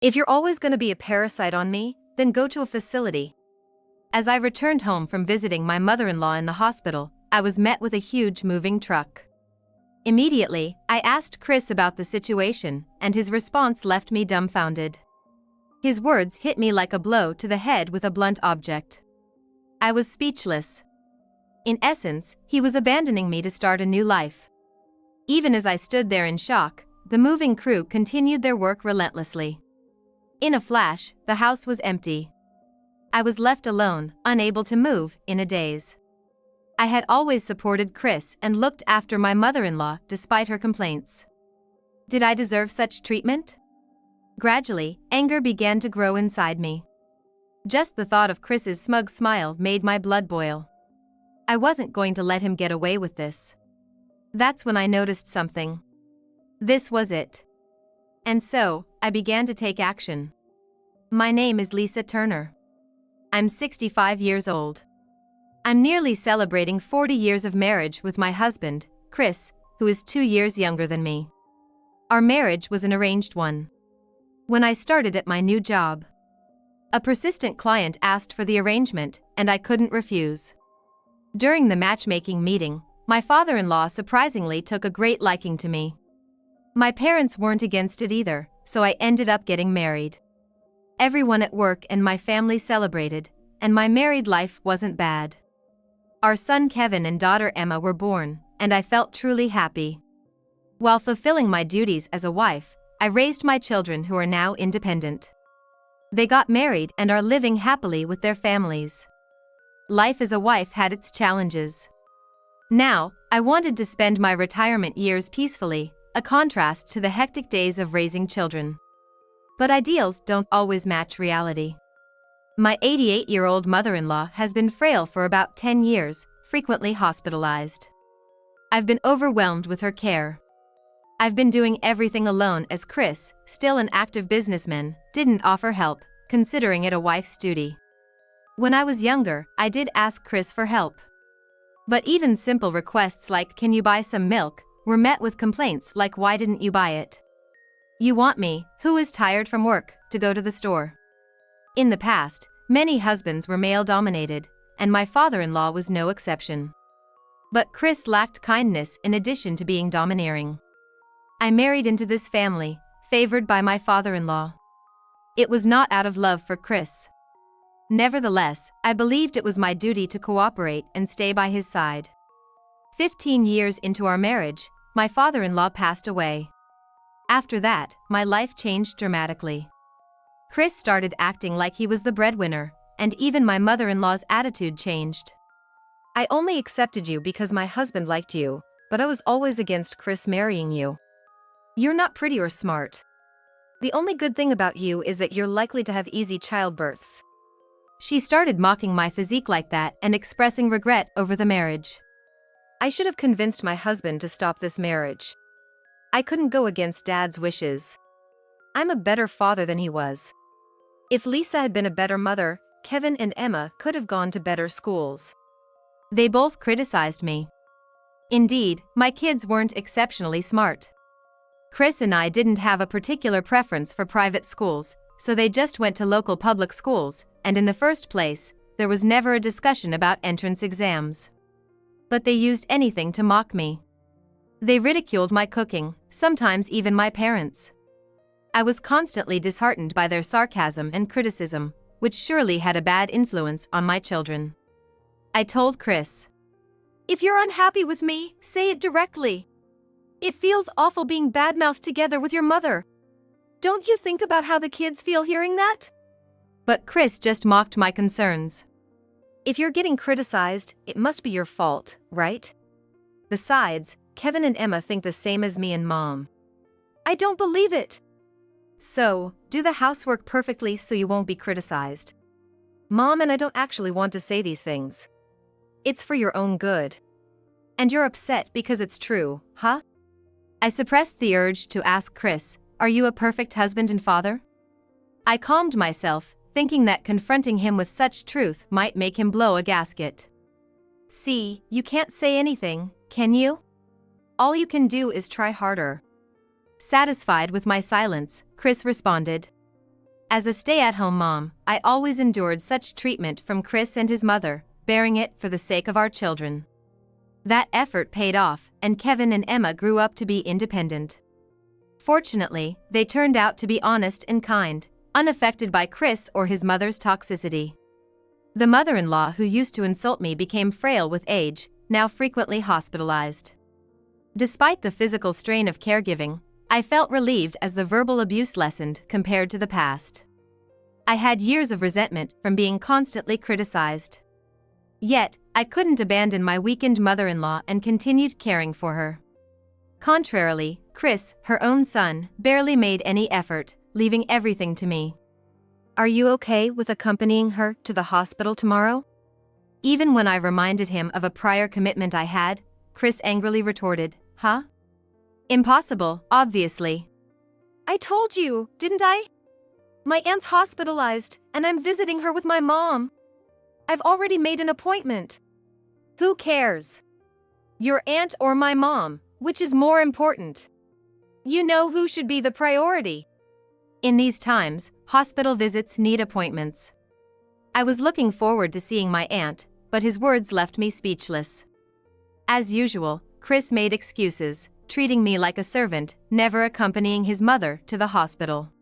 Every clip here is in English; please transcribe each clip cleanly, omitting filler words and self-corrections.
If you're always going to be a parasite on me, then go to a facility. As I returned home from visiting my mother-in-law in the hospital, I was met with a huge moving truck. Immediately, I asked Chris about the situation, and his response left me dumbfounded. His words hit me like a blow to the head with a blunt object. I was speechless. In essence, he was abandoning me to start a new life. Even as I stood there in shock, the moving crew continued their work relentlessly. In a flash, the house was empty. I was left alone, unable to move, in a daze. I had always supported Chris and looked after my mother-in-law despite her complaints. Did I deserve such treatment? Gradually, anger began to grow inside me. Just the thought of Chris's smug smile made my blood boil. I wasn't going to let him get away with this. That's when I noticed something. This was it. And so, I began to take action. My name is Lisa Turner. I'm 65 years old. I'm nearly celebrating 40 years of marriage with my husband, Chris, who is 2 years younger than me. Our marriage was an arranged one. When I started at my new job, a persistent client asked for the arrangement, and I couldn't refuse. During the matchmaking meeting, my father-in-law surprisingly took a great liking to me. My parents weren't against it either, so I ended up getting married. Everyone at work and my family celebrated, and my married life wasn't bad. Our son Kevin and daughter Emma were born, and I felt truly happy. While fulfilling my duties as a wife, I raised my children who are now independent. They got married and are living happily with their families. Life as a wife had its challenges. Now, I wanted to spend my retirement years peacefully, a contrast to the hectic days of raising children. But ideals don't always match reality. My 88-year-old mother-in-law has been frail for about 10 years, frequently hospitalized. I've been overwhelmed with her care. I've been doing everything alone as Chris, still an active businessman, didn't offer help, considering it a wife's duty. When I was younger, I did ask Chris for help. But even simple requests like "Can you buy some milk?" were met with complaints like "Why didn't you buy it? You want me, who is tired from work, to go to the store?" In the past, many husbands were male-dominated, and my father-in-law was no exception. But Chris lacked kindness in addition to being domineering. I married into this family, favored by my father-in-law. It was not out of love for Chris. Nevertheless, I believed it was my duty to cooperate and stay by his side. 15 years into our marriage, my father-in-law passed away. After that, my life changed dramatically. Chris started acting like he was the breadwinner, and even my mother-in-law's attitude changed. "I only accepted you because my husband liked you, but I was always against Chris marrying you. You're not pretty or smart. The only good thing about you is that you're likely to have easy childbirths." She started mocking my physique like that and expressing regret over the marriage. I should have convinced my husband to stop this marriage. I couldn't go against Dad's wishes. I'm a better father than he was. If Lisa had been a better mother, Kevin and Emma could have gone to better schools. They both criticized me. Indeed, my kids weren't exceptionally smart. Chris and I didn't have a particular preference for private schools, so they just went to local public schools, and in the first place, there was never a discussion about entrance exams. But they used anything to mock me. They ridiculed my cooking, sometimes even my parents. I was constantly disheartened by their sarcasm and criticism, which surely had a bad influence on my children. I told Chris, "If you're unhappy with me, say it directly. It feels awful being badmouthed together with your mother. Don't you think about how the kids feel hearing that?" But Chris just mocked my concerns. "If you're getting criticized, it must be your fault, right? Besides, Kevin and Emma think the same as me and Mom." "I don't believe it." "So, do the housework perfectly so you won't be criticized. Mom and I don't actually want to say these things. It's for your own good. And you're upset because it's true, huh?" I suppressed the urge to ask Chris, "Are you a perfect husband and father?" I calmed myself, thinking that confronting him with such truth might make him blow a gasket. "See, you can't say anything, can you? All you can do is try harder." Satisfied with my silence, Chris responded, As a stay-at-home mom, I always endured such treatment from Chris and his mother, bearing it for the sake of our children. That effort paid off, and Kevin and Emma grew up to be independent. Fortunately, they turned out to be honest and kind, unaffected by Chris or his mother's toxicity. The mother-in-law who used to insult me became frail with age, now frequently hospitalized. Despite the physical strain of caregiving, I felt relieved as the verbal abuse lessened compared to the past. I had years of resentment from being constantly criticized. Yet, I couldn't abandon my weakened mother-in-law and continued caring for her. Contrarily, Chris, her own son, barely made any effort, leaving everything to me. "Are you okay with accompanying her to the hospital tomorrow?" Even when I reminded him of a prior commitment I had, Chris angrily retorted, "Huh? Impossible, obviously." "I told you, didn't I? My aunt's hospitalized, and I'm visiting her with my mom. I've already made an appointment." "Who cares? Your aunt or my mom, which is more important? You know who should be the priority." In these times, hospital visits need appointments. I was looking forward to seeing my aunt, but his words left me speechless. As usual, Chris made excuses, treating me like a servant, never accompanying his mother to the hospital.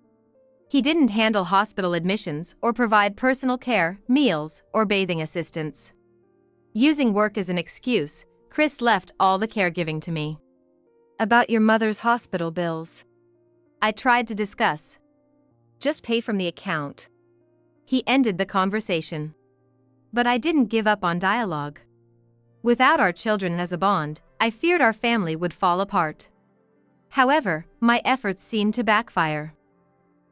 He didn't handle hospital admissions or provide personal care, meals, or bathing assistance. Using work as an excuse, Chris left all the caregiving to me. "About your mother's hospital bills?" I tried to discuss. "Just pay from the account." He ended the conversation. But I didn't give up on dialogue. Without our children as a bond, I feared our family would fall apart. However, my efforts seemed to backfire.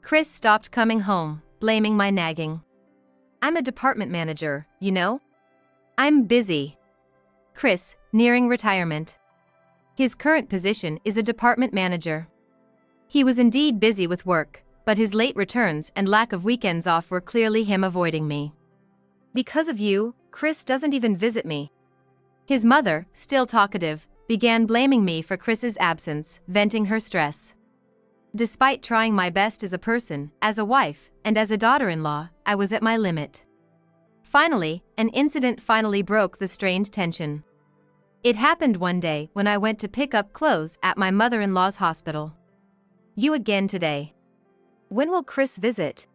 Chris stopped coming home, blaming my nagging. "I'm a department manager, you know? I'm busy." Chris, nearing retirement. His current position is a department manager. He was indeed busy with work, but his late returns and lack of weekends off were clearly him avoiding me. "Because of you, Chris doesn't even visit me." His mother, still talkative, began blaming me for Chris's absence, venting her stress. Despite trying my best as a person, as a wife, and as a daughter-in-law, I was at my limit. Finally, an incident broke the strained tension. It happened one day when I went to pick up clothes at my mother-in-law's hospital. "You again today. When will Chris visit?"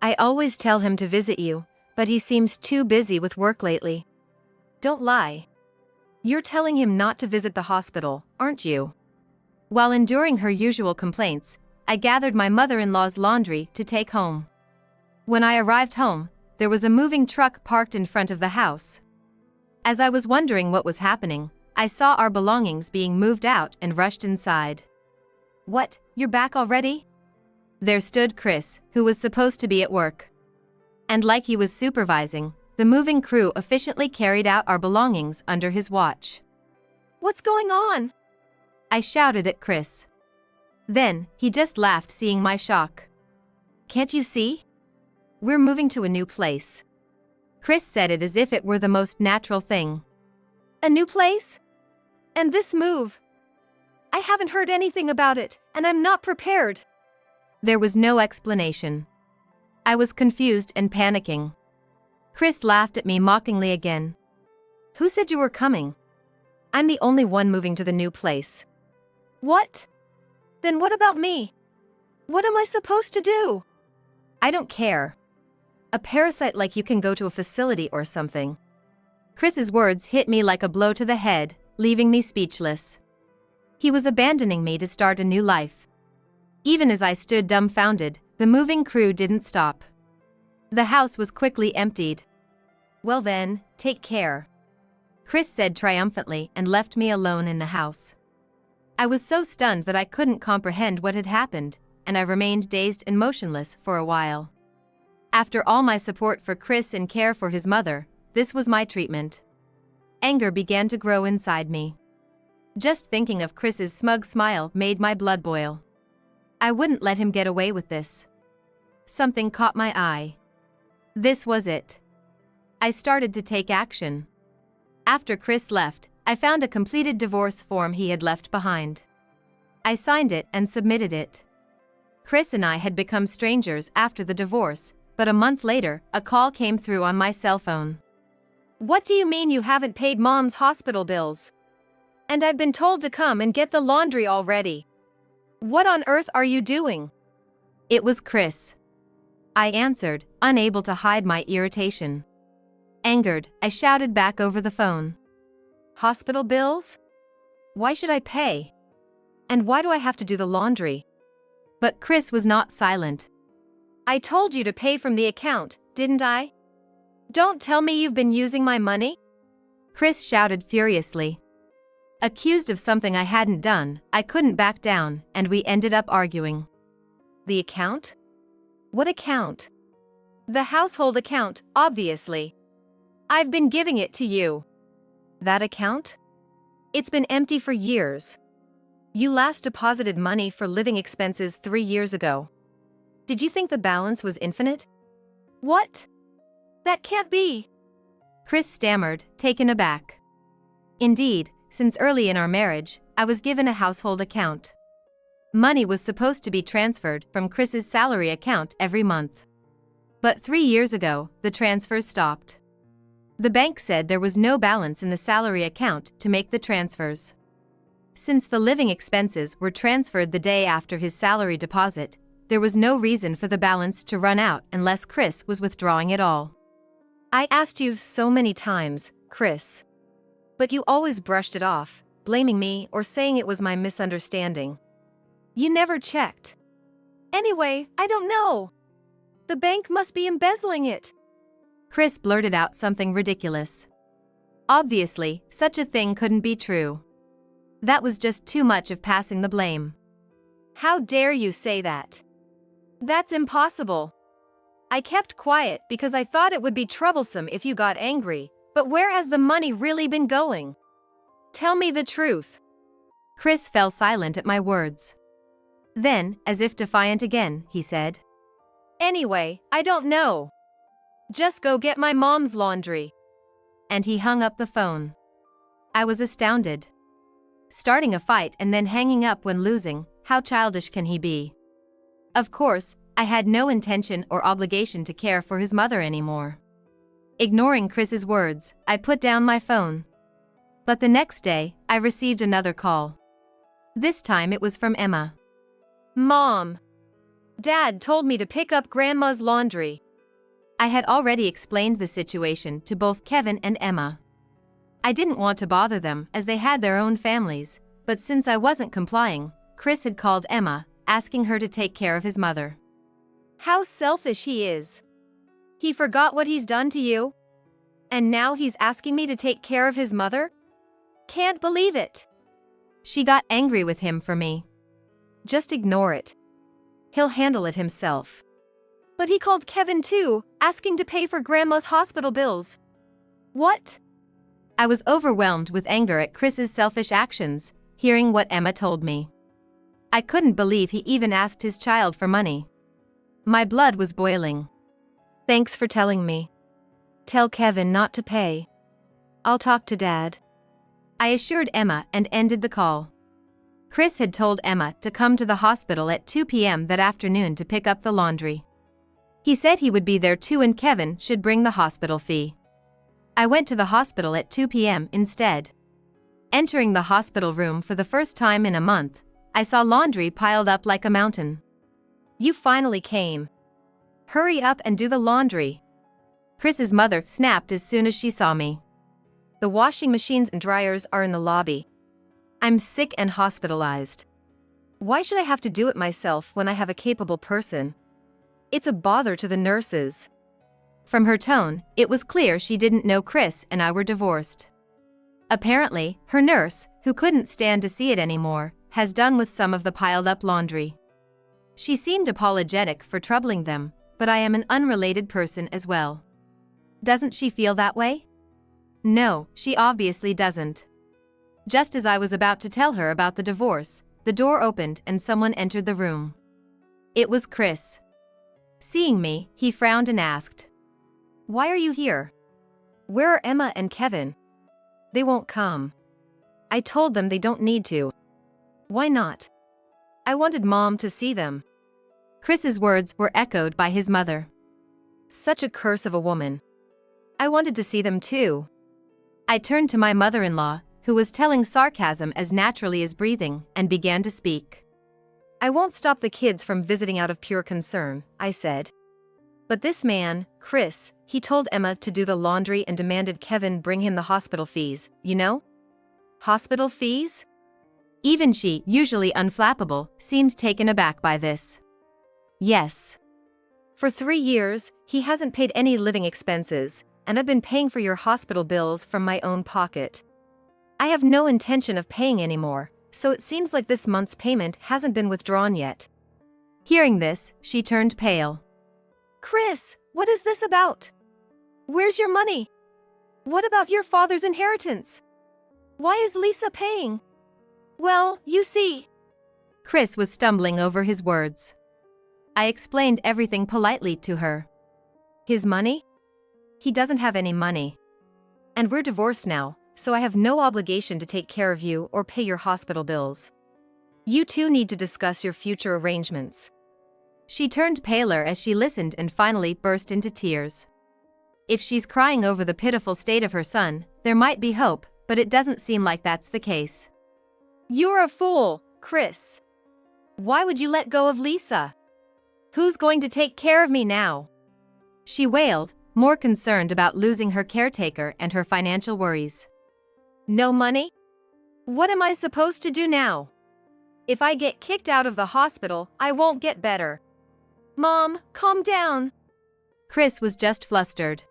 "I always tell him to visit you, but he seems too busy with work lately." "Don't lie. You're telling him not to visit the hospital, aren't you?" While enduring her usual complaints, I gathered my mother-in-law's laundry to take home. When I arrived home, there was a moving truck parked in front of the house. As I was wondering what was happening, I saw our belongings being moved out and rushed inside. "What, you're back already?" There stood Chris, who was supposed to be at work. And like he was supervising, the moving crew efficiently carried out our belongings under his watch. "What's going on?" I shouted at Chris. Then, he just laughed seeing my shock. "Can't you see? We're moving to a new place." Chris said it as if it were the most natural thing. "A new place? And this move? I haven't heard anything about it, and I'm not prepared." There was no explanation. I was confused and panicking. Chris laughed at me mockingly again. "Who said you were coming? I'm the only one moving to the new place." "What? Then what about me? What am I supposed to do?" "I don't care. A parasite like you can go to a facility or something." Chris's words hit me like a blow to the head, leaving me speechless. He was abandoning me to start a new life. Even as I stood dumbfounded, the moving crew didn't stop. The house was quickly emptied. "Well then, take care," Chris said triumphantly and left me alone in the house. I was so stunned that I couldn't comprehend what had happened, and I remained dazed and motionless for a while. After all my support for Chris and care for his mother, this was my treatment. Anger began to grow inside me. Just thinking of Chris's smug smile made my blood boil. I wouldn't let him get away with this. Something caught my eye. This was it. I started to take action. After Chris left, I found a completed divorce form he had left behind. I signed it and submitted it. Chris and I had become strangers after the divorce, but a month later, a call came through on my cell phone. "What do you mean you haven't paid Mom's hospital bills? And I've been told to come and get the laundry already. What on earth are you doing?" It was Chris. I answered, unable to hide my irritation. Angered, I shouted back over the phone. "Hospital bills? Why should I pay? And why do I have to do the laundry?" But Chris was not silent. "I told you to pay from the account, didn't I? Don't tell me you've been using my money?" Chris shouted furiously. Accused of something I hadn't done, I couldn't back down, and we ended up arguing. "The account? What account?" "The household account, obviously. I've been giving it to you." "That account? It's been empty for years. You last deposited money for living expenses 3 years ago. Did you think the balance was infinite?" "What? That can't be." Chris stammered, taken aback. Indeed, since early in our marriage, I was given a household account. Money was supposed to be transferred from Chris's salary account every month. But 3 years ago, the transfers stopped. The bank said there was no balance in the salary account to make the transfers. Since the living expenses were transferred the day after his salary deposit, there was no reason for the balance to run out unless Chris was withdrawing it all. "I asked you so many times, Chris. But you always brushed it off, blaming me or saying it was my misunderstanding. You never checked. Anyway, I don't know. The bank must be embezzling it." Chris blurted out something ridiculous. Obviously, such a thing couldn't be true. That was just too much of passing the blame. "How dare you say that? That's impossible. I kept quiet because I thought it would be troublesome if you got angry, but where has the money really been going? Tell me the truth." Chris fell silent at my words. Then, as if defiant again, he said, "Anyway, I don't know. Just go get my mom's laundry." And he hung up the phone. I was astounded. Starting a fight and then hanging up when losing, how childish can he be? Of course, I had no intention or obligation to care for his mother anymore. Ignoring Chris's words, I put down my phone. But the next day, I received another call. This time it was from Emma. "Mom, Dad told me to pick up Grandma's laundry." I had already explained the situation to both Kevin and Emma. I didn't want to bother them as they had their own families, but since I wasn't complying, Chris had called Emma, asking her to take care of his mother. "How selfish he is. He forgot what he's done to you? And now he's asking me to take care of his mother? Can't believe it." She got angry with him for me. "Just ignore it. He'll handle it himself." "But he called Kevin too, asking to pay for Grandma's hospital bills." "What?" I was overwhelmed with anger at Chris's selfish actions, hearing what Emma told me. I couldn't believe he even asked his child for money. My blood was boiling. "Thanks for telling me. Tell Kevin not to pay. I'll talk to Dad," I assured Emma and ended the call. Chris had told Emma to come to the hospital at 2 p.m. that afternoon to pick up the laundry. He said he would be there too and Kevin should bring the hospital fee. I went to the hospital at 2 p.m. instead. Entering the hospital room for the first time in a month, I saw laundry piled up like a mountain. "You finally came. Hurry up and do the laundry," Chris's mother snapped as soon as she saw me. "The washing machines and dryers are in the lobby. I'm sick and hospitalized. Why should I have to do it myself when I have a capable person? It's a bother to the nurses." From her tone, it was clear she didn't know Chris and I were divorced. Apparently, her nurse, who couldn't stand to see it anymore, has done with some of the piled-up laundry. She seemed apologetic for troubling them, but I am an unrelated person as well. Doesn't she feel that way? No, she obviously doesn't. Just as I was about to tell her about the divorce, the door opened and someone entered the room. It was Chris. Seeing me, he frowned and asked, "Why are you here? Where are Emma and Kevin?" "They won't come. I told them they don't need to." "Why not?" "I wanted Mom to see them." Chris's words were echoed by his mother. Such a curse of a woman. I wanted to see them too. I turned to my mother-in-law, who was telling sarcasm as naturally as breathing, and began to speak. I won't stop the kids from visiting out of pure concern, I said. But this man, Chris, he told Emma to do the laundry and demanded Kevin bring him the hospital fees, you know? Hospital fees? Even she, usually unflappable, seemed taken aback by this. Yes. For 3 years, he hasn't paid any living expenses, and I've been paying for your hospital bills from my own pocket. I have no intention of paying anymore, so it seems like this month's payment hasn't been withdrawn yet. Hearing this, she turned pale. Chris, what is this about? Where's your money? What about your father's inheritance? Why is Lisa paying? Well, you see. Chris was stumbling over his words. I explained everything politely to her. His money? He doesn't have any money. And we're divorced now, so I have no obligation to take care of you or pay your hospital bills. You two need to discuss your future arrangements. She turned paler as she listened and finally burst into tears. If she's crying over the pitiful state of her son, there might be hope, but it doesn't seem like that's the case. You're a fool, Chris. Why would you let go of Lisa? Who's going to take care of me now? She wailed, more concerned about losing her caretaker and her financial worries. No money? What am I supposed to do now? If I get kicked out of the hospital, I won't get better. Mom, calm down. Chris was just flustered.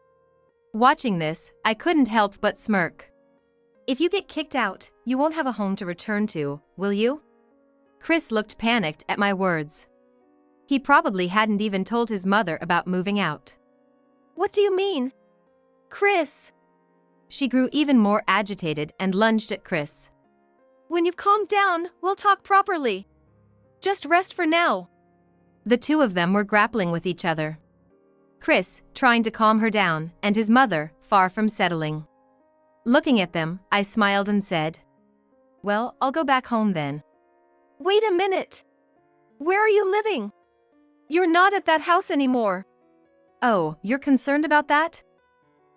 Watching this, I couldn't help but smirk. If you get kicked out, you won't have a home to return to, will you? Chris looked panicked at my words. He probably hadn't even told his mother about moving out. What do you mean? Chris! She grew even more agitated and lunged at Chris. When you've calmed down, we'll talk properly. Just rest for now. The two of them were grappling with each other. Chris, trying to calm her down, and his mother, far from settling. Looking at them, I smiled and said, Well, I'll go back home then. Wait a minute. Where are you living? You're not at that house anymore. Oh, you're concerned about that?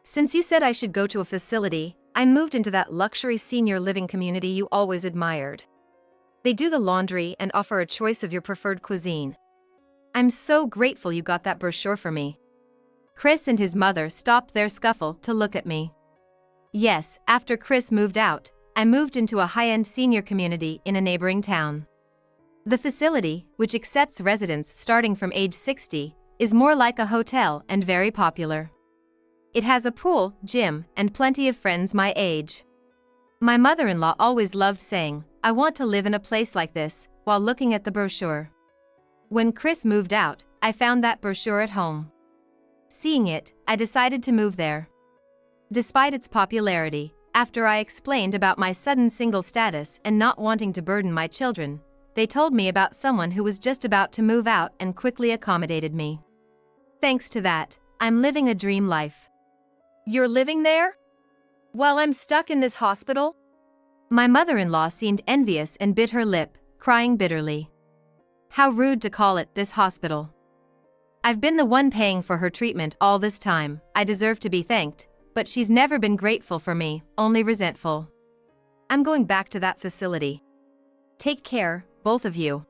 Since you said I should go to a facility, I moved into that luxury senior living community you always admired. They do the laundry and offer a choice of your preferred cuisine. I'm so grateful you got that brochure for me. Chris and his mother stopped their scuffle to look at me. Yes, after Chris moved out, I moved into a high-end senior community in a neighboring town. The facility, which accepts residents starting from age 60, is more like a hotel and very popular. It has a pool, gym, and plenty of friends my age. My mother-in-law always loved saying, I want to live in a place like this, while looking at the brochure. When Chris moved out, I found that brochure at home. Seeing it, I decided to move there. Despite its popularity, after I explained about my sudden single status and not wanting to burden my children, they told me about someone who was just about to move out and quickly accommodated me. Thanks to that, I'm living a dream life. You're living there? While I'm stuck in this hospital? My mother-in-law seemed envious and bit her lip, crying bitterly. How rude to call it this hospital. I've been the one paying for her treatment all this time, I deserve to be thanked, but she's never been grateful for me, only resentful. I'm going back to that facility. Take care, both of you.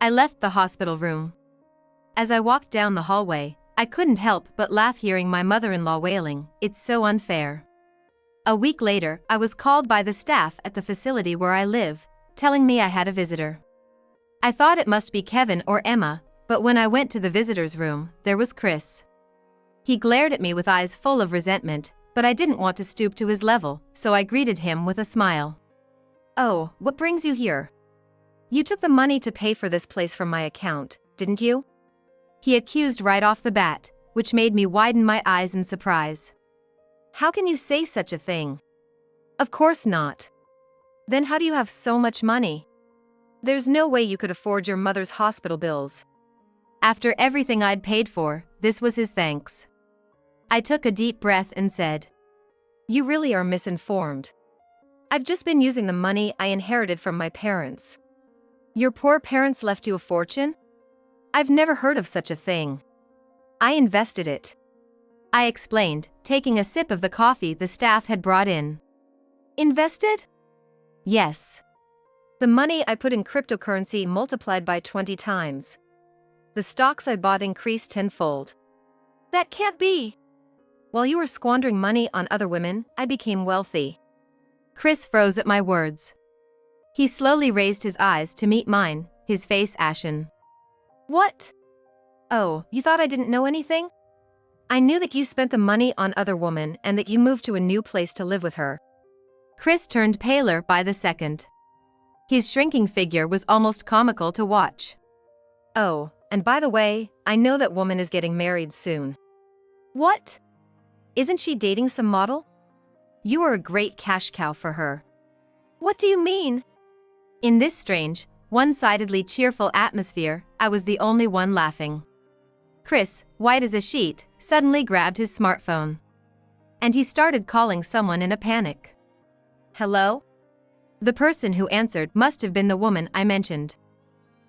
I left the hospital room. As I walked down the hallway, I couldn't help but laugh hearing my mother-in-law wailing, it's so unfair. A week later, I was called by the staff at the facility where I live, telling me I had a visitor. I thought it must be Kevin or Emma, but when I went to the visitor's room, there was Chris. He glared at me with eyes full of resentment, but I didn't want to stoop to his level, so I greeted him with a smile. Oh, what brings you here? You took the money to pay for this place from my account, didn't you? He accused right off the bat, which made me widen my eyes in surprise. How can you say such a thing? Of course not. Then how do you have so much money? There's no way you could afford your mother's hospital bills. After everything I'd paid for, this was his thanks. I took a deep breath and said, You really are misinformed. I've just been using the money I inherited from my parents. Your poor parents left you a fortune? I've never heard of such a thing. I invested it. I explained, taking a sip of the coffee the staff had brought in. Invested? Yes. The money I put in cryptocurrency multiplied by 20 times. The stocks I bought increased tenfold. That can't be. While you were squandering money on other women, I became wealthy. Chris froze at my words. He slowly raised his eyes to meet mine, his face ashen. What? Oh, you thought I didn't know anything? I knew that you spent the money on other women and that you moved to a new place to live with her. Chris turned paler by the second. His shrinking figure was almost comical to watch. Oh, and by the way, I know that woman is getting married soon. What? Isn't she dating some model? You are a great cash cow for her. What do you mean? In this strange, one-sidedly cheerful atmosphere, I was the only one laughing. Chris, white as a sheet, suddenly grabbed his smartphone. And he started calling someone in a panic. Hello? The person who answered must have been the woman I mentioned.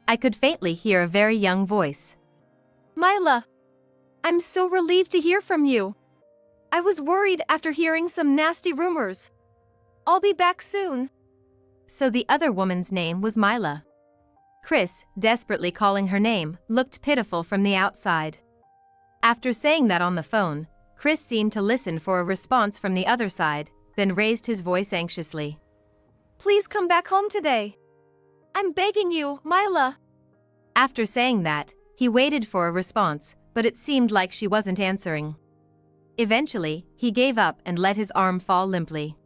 I could faintly hear a very young voice. Mila! I'm so relieved to hear from you. I was worried after hearing some nasty rumors. I'll be back soon. So the other woman's name was Mila. Chris, desperately calling her name, looked pitiful from the outside. After saying that on the phone, Chris seemed to listen for a response from the other side, then raised his voice anxiously. Please come back home today. I'm begging you, Mila. After saying that, he waited for a response, but it seemed like she wasn't answering. Eventually, he gave up and let his arm fall limply.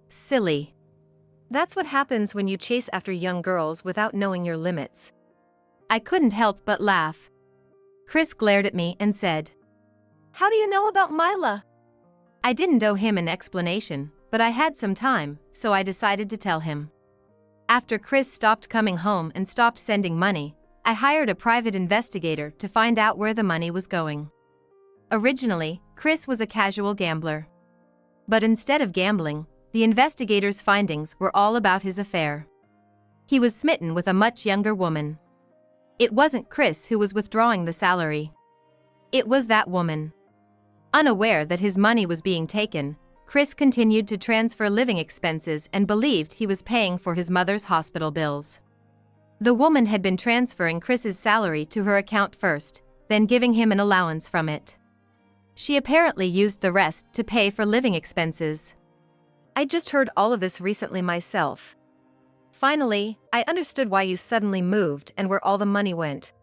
Silly. That's what happens when you chase after young girls without knowing your limits. I couldn't help but laugh. Chris glared at me and said, How do you know about Mila? I didn't owe him an explanation, but I had some time, so I decided to tell him. After Chris stopped coming home and stopped sending money, I hired a private investigator to find out where the money was going. Originally, Chris was a casual gambler. But instead of gambling, the investigator's findings were all about his affair. He was smitten with a much younger woman. It wasn't Chris who was withdrawing the salary. It was that woman. Unaware that his money was being taken, Chris continued to transfer living expenses and believed he was paying for his mother's hospital bills. The woman had been transferring Chris's salary to her account first, then giving him an allowance from it. She apparently used the rest to pay for living expenses. I just heard all of this recently myself. Finally, I understood why you suddenly moved and where all the money went.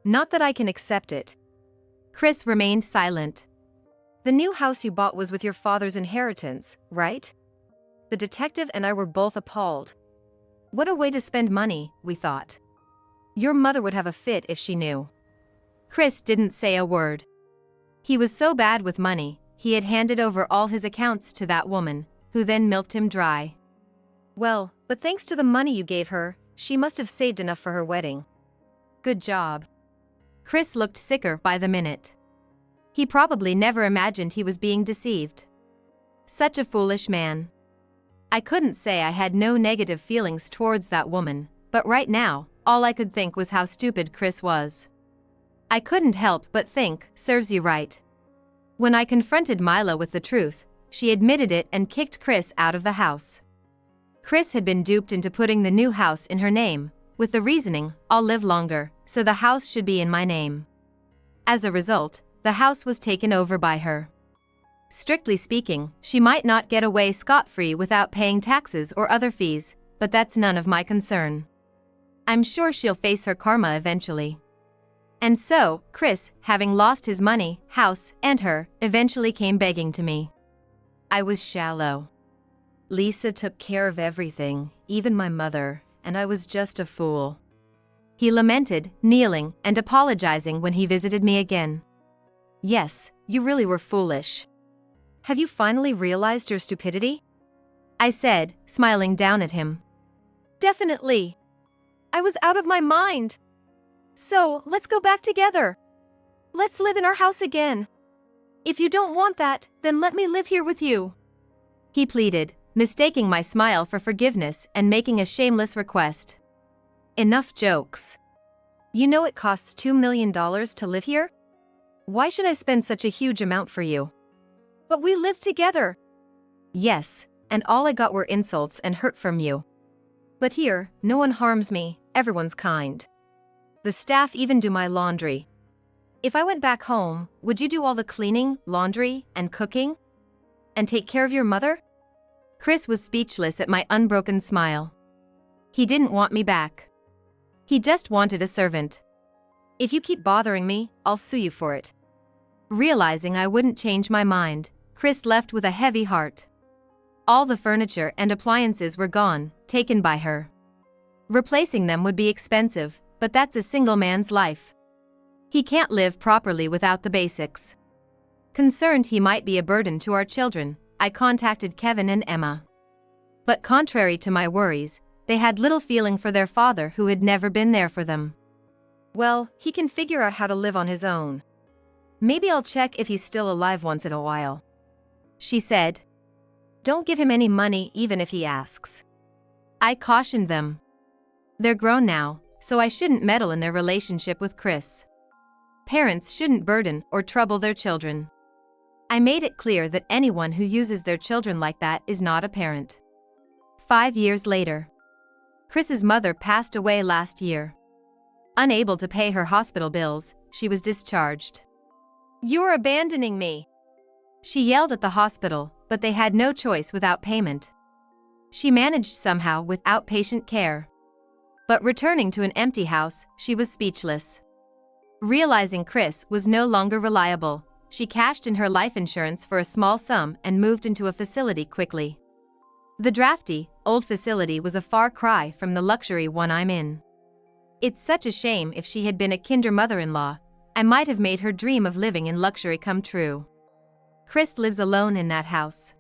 Not that I can accept it. Chris remained silent. The new house you bought was with your father's inheritance, right? The detective and I were both appalled. What a way to spend money, we thought. Your mother would have a fit if she knew. Chris didn't say a word. He was so bad with money, he had handed over all his accounts to that woman, who then milked him dry. Well, but thanks to the money you gave her, she must have saved enough for her wedding. Good job. Chris looked sicker by the minute. He probably never imagined he was being deceived. Such a foolish man. I couldn't say I had no negative feelings towards that woman, but right now, all I could think was how stupid Chris was. I couldn't help but think, serves you right. When I confronted Mila with the truth, she admitted it and kicked Chris out of the house. Chris had been duped into putting the new house in her name, with the reasoning, I'll live longer, so the house should be in my name. As a result, the house was taken over by her. Strictly speaking, she might not get away scot-free without paying taxes or other fees, but that's none of my concern. I'm sure she'll face her karma eventually. And so, Chris, having lost his money, house, and her, eventually came begging to me. I was shallow. Lisa took care of everything, even my mother, and I was just a fool. He lamented, kneeling and apologizing when he visited me again. Yes, you really were foolish. Have you finally realized your stupidity? I said, smiling down at him. Definitely. I was out of my mind. So, let's go back together. Let's live in our house again. If you don't want that, then let me live here with you. He pleaded, mistaking my smile for forgiveness and making a shameless request. Enough jokes. You know it costs $2 million to live here? Why should I spend such a huge amount for you? But we live together. Yes, and all I got were insults and hurt from you. But here, no one harms me, everyone's kind. The staff even do my laundry. If I went back home, would you do all the cleaning, laundry, and cooking? And take care of your mother? Chris was speechless at my unbroken smile. He didn't want me back. He just wanted a servant. If you keep bothering me, I'll sue you for it. Realizing I wouldn't change my mind, Chris left with a heavy heart. All the furniture and appliances were gone, taken by her. Replacing them would be expensive, but that's a single man's life. He can't live properly without the basics. Concerned he might be a burden to our children, I contacted Kevin and Emma. But contrary to my worries, they had little feeling for their father who had never been there for them. Well, he can figure out how to live on his own. Maybe I'll check if he's still alive once in a while. She said. Don't give him any money even if he asks. I cautioned them. They're grown now, so I shouldn't meddle in their relationship with Chris. Parents shouldn't burden or trouble their children. I made it clear that anyone who uses their children like that is not a parent. 5 years later. Chris's mother passed away last year. Unable to pay her hospital bills, she was discharged. You're abandoning me! She yelled at the hospital, but they had no choice without payment. She managed somehow with outpatient care. But returning to an empty house, she was speechless. Realizing Chris was no longer reliable, she cashed in her life insurance for a small sum and moved into a facility quickly. The drafty, old facility was a far cry from the luxury one I'm in. It's such a shame. If she had been a kinder mother-in-law, I might have made her dream of living in luxury come true. Chris lives alone in that house.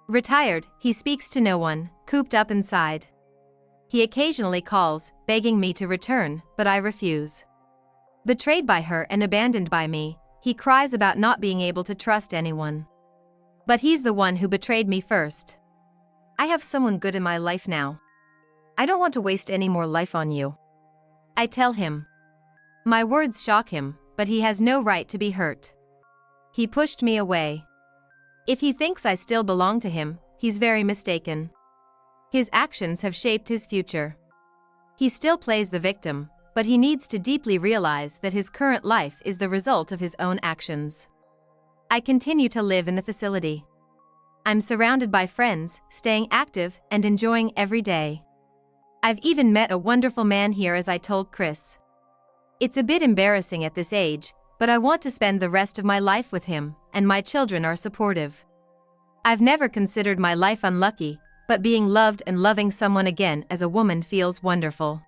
Retired, he speaks to no one, cooped up inside. He occasionally calls, begging me to return, but I refuse. Betrayed by her and abandoned by me, he cries about not being able to trust anyone. But he's the one who betrayed me first. I have someone good in my life now. I don't want to waste any more life on you. I tell him. My words shock him, but he has no right to be hurt. He pushed me away. If he thinks I still belong to him, he's very mistaken. His actions have shaped his future. He still plays the victim, but he needs to deeply realize that his current life is the result of his own actions. I continue to live in the facility. I'm surrounded by friends, staying active and enjoying every day. I've even met a wonderful man here, as I told Chris. It's a bit embarrassing at this age, but I want to spend the rest of my life with him, and my children are supportive. I've never considered my life unlucky, but being loved and loving someone again as a woman feels wonderful.